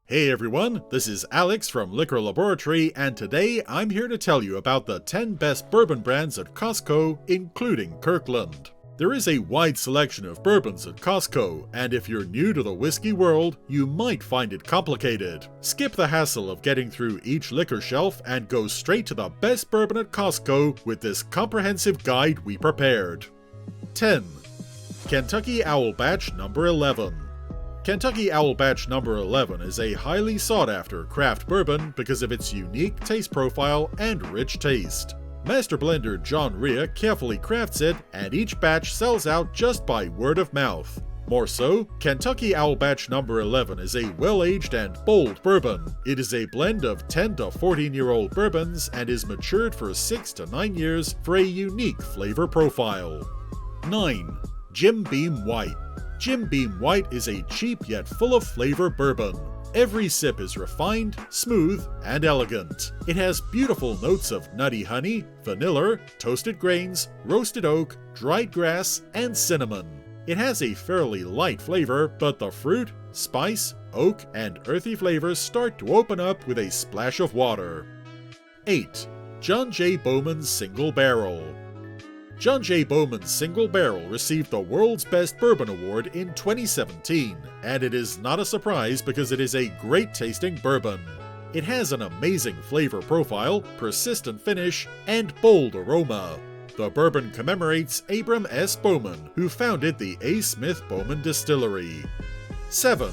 Hey everyone, this is Alex from Liquor Laboratory, and today I'm here to tell you about the 10 best bourbon brands at Costco, including Kirkland. There is a wide selection of bourbons at Costco, and if you're new to the whiskey world, you might find it complicated. Skip the hassle of getting through each liquor shelf and go straight to the best bourbon at Costco with this comprehensive guide we prepared. 10. Kentucky Owl Batch No. 11. Kentucky Owl Batch No. 11 is a highly sought-after craft bourbon because of its unique taste profile and rich taste. Master blender John Rhea carefully crafts it, and each batch sells out just by word of mouth. More so, Kentucky Owl Batch No. 11 is a well-aged and bold bourbon. It is a blend of 10 to 14-year-old bourbons and is matured for 6 to 9 years for a unique flavor profile. 9. Jim Beam White. Jim Beam White is a cheap yet full of flavor bourbon. Every sip is refined, smooth, and elegant. It has beautiful notes of nutty honey, vanilla, toasted grains, roasted oak, dried grass, and cinnamon. It has a fairly light flavor, but the fruit, spice, oak, and earthy flavors start to open up with a splash of water. 8. John J Bowman Single Barrel. John J Bowman's Single Barrel received the World's Best Bourbon Award in 2017, and it is not a surprise because it is a great-tasting bourbon. It has an amazing flavor profile, persistent finish, and bold aroma. The bourbon commemorates Abram S. Bowman, who founded the A. Smith Bowman Distillery. 7.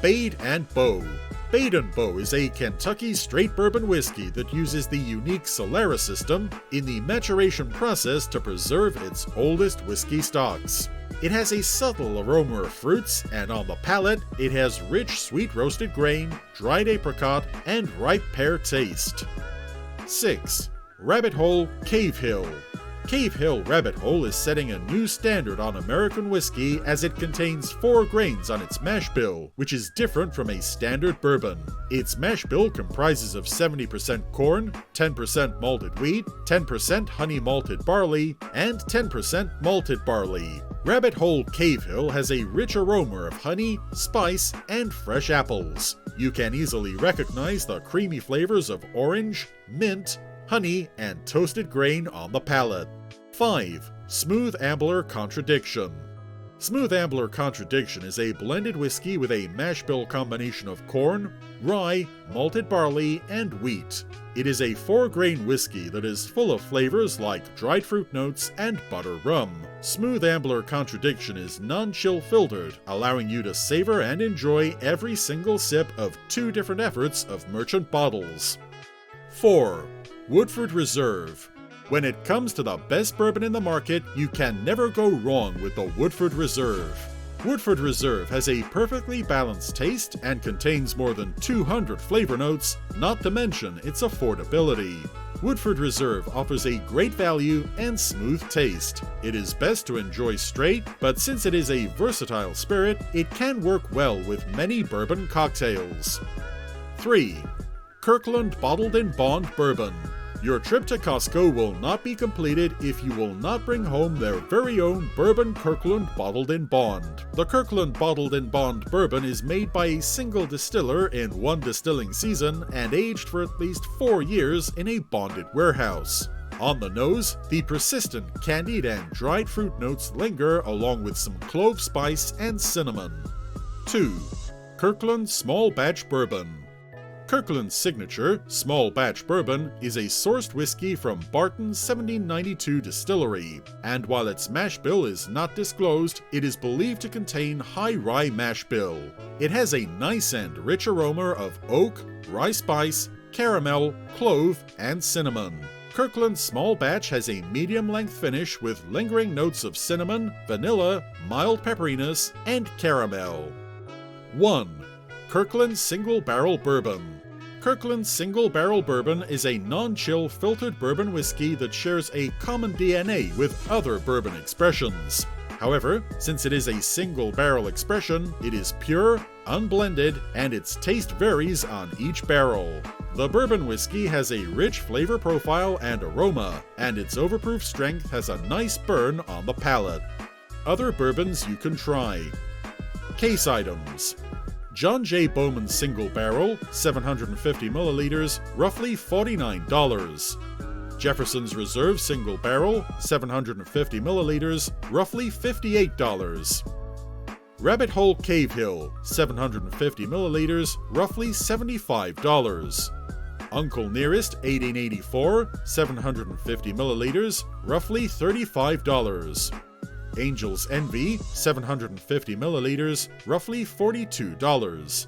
Bade & Bow. Bade & Bow is a Kentucky straight bourbon whiskey that uses the unique Solera system in the maturation process to preserve its oldest whiskey stocks. It has a subtle aroma of fruits, and on the palate, it has rich sweet roasted grain, dried apricot, and ripe pear taste. 6. Rabbit Hole Cavehill. Cavehill Rabbit Hole is setting a new standard on American whiskey as it contains 4 grains on its mash bill, which is different from a standard bourbon. Its mash bill comprises of 70% corn, 10% malted wheat, 10% honey malted barley, and 10% malted barley. Rabbit Hole Cavehill has a rich aroma of honey, spice, and fresh apples. You can easily recognize the creamy flavors of orange, mint, honey, and toasted grain on the palate. 5. Smooth Ambler Contradiction. Smooth Ambler Contradiction is a blended whiskey with a mash bill combination of corn, rye, malted barley, and wheat. It is a 4-grain whiskey that is full of flavors like dried fruit notes and butter rum. Smooth Ambler Contradiction is non-chill filtered, allowing you to savor and enjoy every single sip of 2 different efforts of merchant bottles. 4. Woodford Reserve. When it comes to the best bourbon in the market, you can never go wrong with the Woodford Reserve. Woodford Reserve has a perfectly balanced taste and contains more than 200 flavor notes, not to mention its affordability. Woodford Reserve offers a great value and smooth taste. It is best to enjoy straight, but since it is a versatile spirit, it can work well with many bourbon cocktails. 3. Kirkland Bottled in Bond Bourbon. Your trip to Costco will not be completed if you will not bring home their very own Bourbon Kirkland Bottled in Bond. The Kirkland Bottled in Bond bourbon is made by a single distiller in 1 distilling season and aged for at least 4 years in a bonded warehouse. On the nose, the persistent candied and dried fruit notes linger along with some clove spice and cinnamon. 2. Kirkland Small Batch Bourbon. Kirkland's signature, Small Batch Bourbon, is a sourced whiskey from Barton's 1792 distillery, and while its mash bill is not disclosed, it is believed to contain high rye mash bill. It has a nice and rich aroma of oak, rye spice, caramel, clove, and cinnamon. Kirkland's Small Batch has a medium-length finish with lingering notes of cinnamon, vanilla, mild pepperiness, and caramel. 1. Kirkland Single Barrel Bourbon. Kirkland Single Barrel Bourbon is a non-chill filtered bourbon whiskey that shares a common DNA with other bourbon expressions. However, since it is a single barrel expression, it is pure, unblended, and its taste varies on each barrel. The bourbon whiskey has a rich flavor profile and aroma, and its overproof strength has a nice burn on the palate. Other bourbons you can try. Case items. John J Bowman Single Barrel, 750 milliliters, roughly $49. Jefferson's Reserve Single Barrel, 750 milliliters, roughly $58. Rabbit Hole Cavehill, 750 milliliters, roughly $75. Uncle Nearest 1884, 750 milliliters, roughly $35. Angel's Envy, 750 milliliters, roughly $42.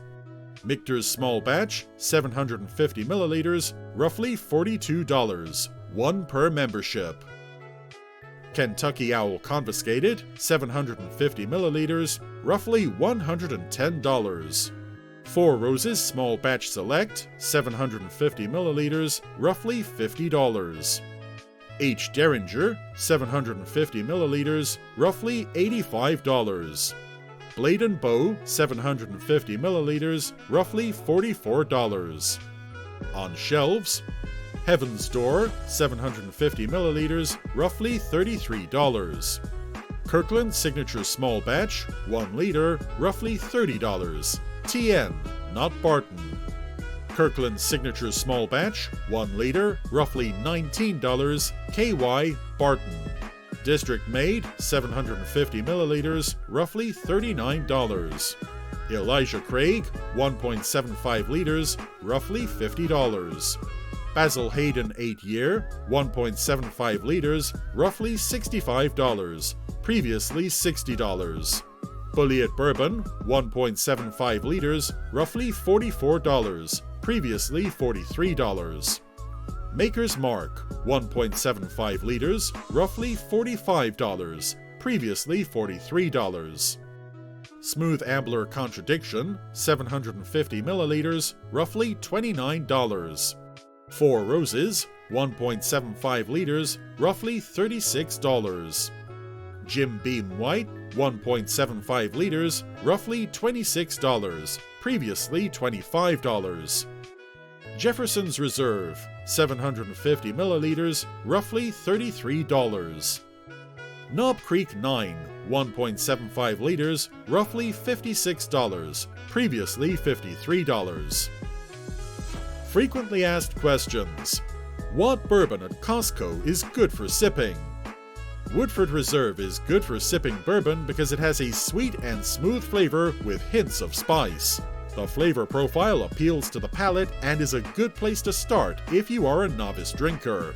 Michter's Small Batch, 750 milliliters, roughly $42, one per membership. Kentucky Owl Confiscated, 750 milliliters, roughly $110. Four Roses Small Batch Select, 750 milliliters, roughly $50. H. Derringer, 750 milliliters, roughly $85. Blade & Bow, 750 milliliters, roughly $44. On shelves, Heaven's Door, 750 milliliters, roughly $33. Kirkland Signature Small Batch, 1 liter, roughly $30. TN, not Barton. Kirkland Signature Small Batch, 1 liter, roughly $19. KY, Barton. District Made, 750 milliliters, roughly $39. Elijah Craig, 1.75 liters, roughly $50. Basil Hayden 8 year, 1.75 liters, roughly $65, previously $60. Bulliet Bourbon, 1.75 liters, roughly $44, previously $43. Maker's Mark, 1.75 liters, roughly $45, previously $43. Smooth Ambler Contradiction, 750 milliliters, roughly $29. Four Roses, 1.75 liters, roughly $36. Jim Beam White, 1.75 liters, roughly $26, previously $25. Jefferson's Reserve, 750 milliliters, roughly $33. Knob Creek 9, 1.75 liters, roughly $56, previously $53. Frequently asked questions. What bourbon at Costco is good for sipping? Woodford Reserve is good for sipping bourbon because it has a sweet and smooth flavor with hints of spice. The flavor profile appeals to the palate and is a good place to start if you are a novice drinker.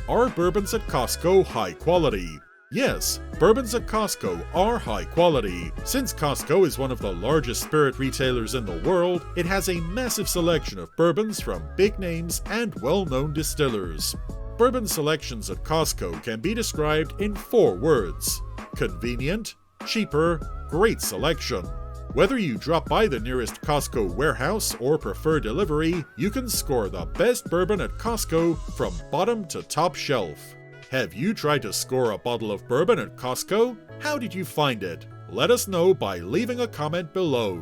Are bourbons at Costco high quality? Yes, bourbons at Costco are high quality. Since Costco is one of the largest spirit retailers in the world, it has a massive selection of bourbons from big names and well-known distillers. Bourbon selections at Costco can be described in 4 words: convenient, cheaper, great selection. Whether you drop by the nearest Costco warehouse or prefer delivery, you can score the best bourbon at Costco from bottom to top shelf. Have you tried to score a bottle of bourbon at Costco? How did you find it? Let us know by leaving a comment below.